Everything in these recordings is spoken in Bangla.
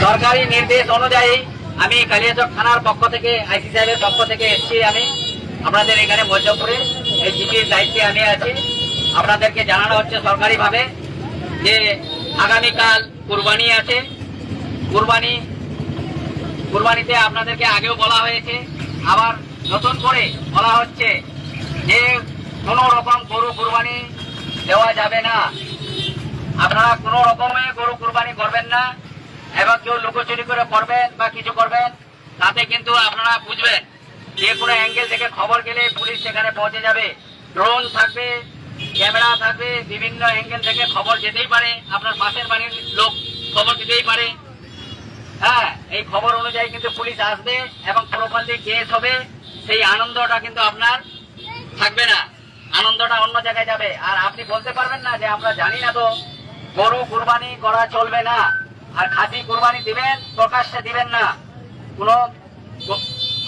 সরকারি নির্দেশ অনুযায়ী আমি কালিয়াচক থানার পক্ষ থেকে আইসি সাহেবের পক্ষ থেকে এসেছি। আমি আপনাদের এখানে মধ্যপুরে এই জিপির দায়িত্বে আমি আছি। আপনাদেরকে জানানো হচ্ছে সরকারিভাবে যে আগামীকাল কুরবানি আছে। কুরবানিতে আপনাদেরকে আগেও বলা হয়েছে, আবার নতুন করে বলা হচ্ছে যে কোনো রকম গরু কুরবানি দেওয়া যাবে না। আপনারা কোনো রকমে গরু কুরবানি করবেন না, এবং কেউ লুকোচুরি করে করবেন বা কিছু করবেন তাতে কিন্তু আপনারা বুঝবেন যে কোনো অ্যাঙ্গেল থেকে খবর গেলে পুলিশ সেখানে পৌঁছে যাবে। ড্রোন থাকবে, ক্যামেরা থাকবে, বিভিন্ন অ্যাঙ্গেল থেকে খবর যেতেই পারে, আপনার পাশের বাড়ির লোক খবর দিতেই পারে। হ্যাঁ, এই খবর অনুযায়ী কিন্তু পুলিশ আসবে এবং প্রপারলি কেস হবে। সেই আনন্দটা কিন্তু আপনার থাকবে না, আনন্দটা অন্য জায়গায় যাবে। আর আপনি বলতে পারবেন না যে আমরা জানি না তো। গরু কুরবানি করা চলবে না। আর খাসি কুরবানি দিবেন, প্রকাশ্যে দিবেন না, কোনো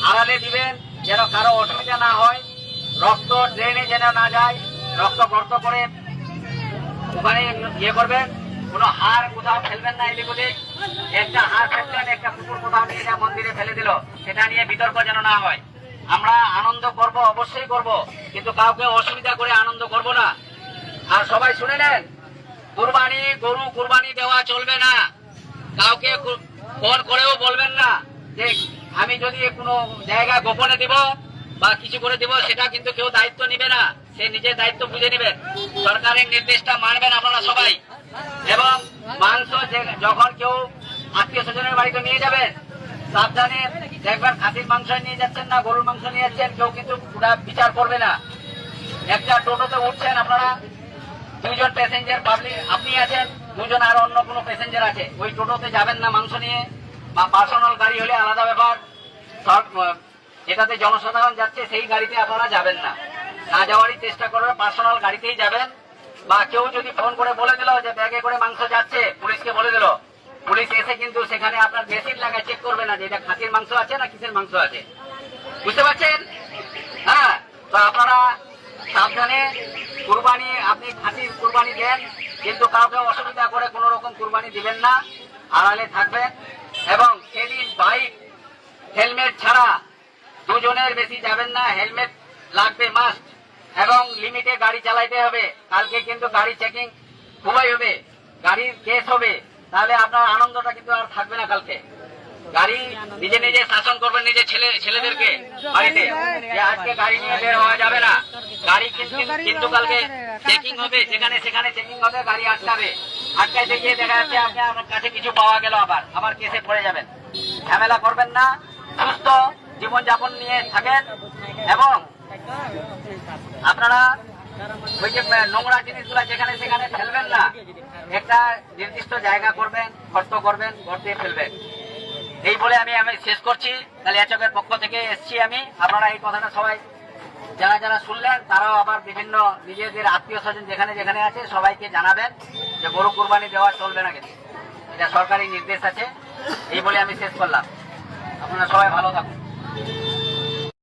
আড়ালে দিবেন যেন কারো অসুবিধা না হয়। রক্ত ড্রেনে যেন না যায়, রক্ত গর্ত করে ওখানে ইয়ে করবেন। কোনো হাড় কোথাও ফেলবেন না, এদিক ওদিক। একটা হাড় ফেললেন, একটা কুকুর কোথাও নিয়ে যা মন্দিরে ফেলে দিল, সেটা নিয়ে বিতর্ক যেন না হয়। আমরা আনন্দ করব, অবশ্যই করব, কিন্তু কাউকে অসুবিধা করে আনন্দ করব না। আর সবাই শুনে নেন, কুরবানি গরু কুরবানি দেওয়া চলবে না। কাউকে ফোন করেও বলবেন না যে আমি যদি কোনো জায়গায় গোপনে দিব বা কিছু করে দিব, সেটা কিন্তু কেউ দায়িত্ব নিবে না। সে নিজের দায়িত্ব বুঝে নেবেন। সরকারের নির্দেশটা মানবেন আপনারা সবাই। এবং মাংস যখন কেউ আত্মীয় স্বজনের বাড়িতে নিয়ে যাবেন, সাবধানে দেখবেন খাসির মাংস নিয়ে যাচ্ছেন না গরুর মাংস নিয়ে যাচ্ছেন, কেউ কিন্তু পুরা বিচার করবে না। একটা টোটোতে উঠছেন আপনারা, দুইজন প্যাসেঞ্জার পাবলিক আপনি আছেন, দুজন আর অন্য কোনো প্যাসেঞ্জার আছে, ওই টোটোতে যাবেন না মাংস নিয়ে। বা পার্সোনাল গাড়ি হলে আলাদা ব্যাপার, যেটাতে জনসাধারণ যাচ্ছে সেই গাড়িতে আপনারা যাবেন না। না যাওয়ারই চেষ্টা করবেন, পার্সোনাল গাড়িতেই যাবেন। বা কেউ যদি ফোন করে বলে দিল যে ব্যাগে করে মাংস যাচ্ছে, পুলিশকে বলে দিল, পুলিশ এসে কিন্তু সেখানে আপনার বেশির লাগায় চেক করবে না যে এটা খাসির মাংস আছে না কিসের মাংস আছে। বুঝতে পারছেন? হ্যাঁ, তো আপনারা সাবধানে কুরবানি, আপনি খাসির কুরবানি দেন, কিন্তু কাউকে অসুবিধা করে কোন রকম কুরবানি দিবেন না, আড়ালে থাকবেন। এবং সেদিন বাইক হেলমেট ছাড়া দুজনের বেশি যাবেন না, হেলমেট লাগবে মাস্ট। এবং লিমিটে গাড়ি চালাইতে হবে। কালকে কিন্তু গাড়ি চেকিং খুবই হবে, গাড়ির কেস হবে, তাহলে আপনার আনন্দটা কিন্তু আর থাকবে না। কালকে গাড়ি নিজে নিজে শাসন করবেন, নিজের ছেলেদেরকে বাড়িতে, যে আজকে গাড়ি নিয়ে বের হওয়া যাবে না। গাড়ি কিন্তু কালকে চেকিং হবে, যেখানে সেখানে চেকিং হবে, গাড়ি আটকাবে। আটকাইতে গিয়ে দেখা যাচ্ছে আপনার কাছে কিছু পাওয়া গেল, আবার কেসে পড়ে যাবেন। ঝামেলা করবেন না, সুস্থ জীবনযাপন নিয়ে থাকেন। এবং আপনারা ওই যে নোংরা জিনিসগুলা যেখানে সেখানে ফেলবেন না, একটা নির্দিষ্ট জায়গা করবেন, গর্ত করবেন, গর্তে ফেলবেন। এই বলে আমি শেষ করছি। কালিয়াচকের পক্ষ থেকে এসছি আমি। আপনারা এই কথাটা সবাই যারা যারা শুনলেন, তারাও আবার বিভিন্ন নিজেদের আত্মীয় স্বজন যেখানে যেখানে আছে সবাইকে জানাবেন যে গরু কুরবানি দেওয়া চলবে না, কিন্তু এটা সরকারি নির্দেশ আছে। এই বলে আমি শেষ করলাম। আপনারা সবাই ভালো থাকুন।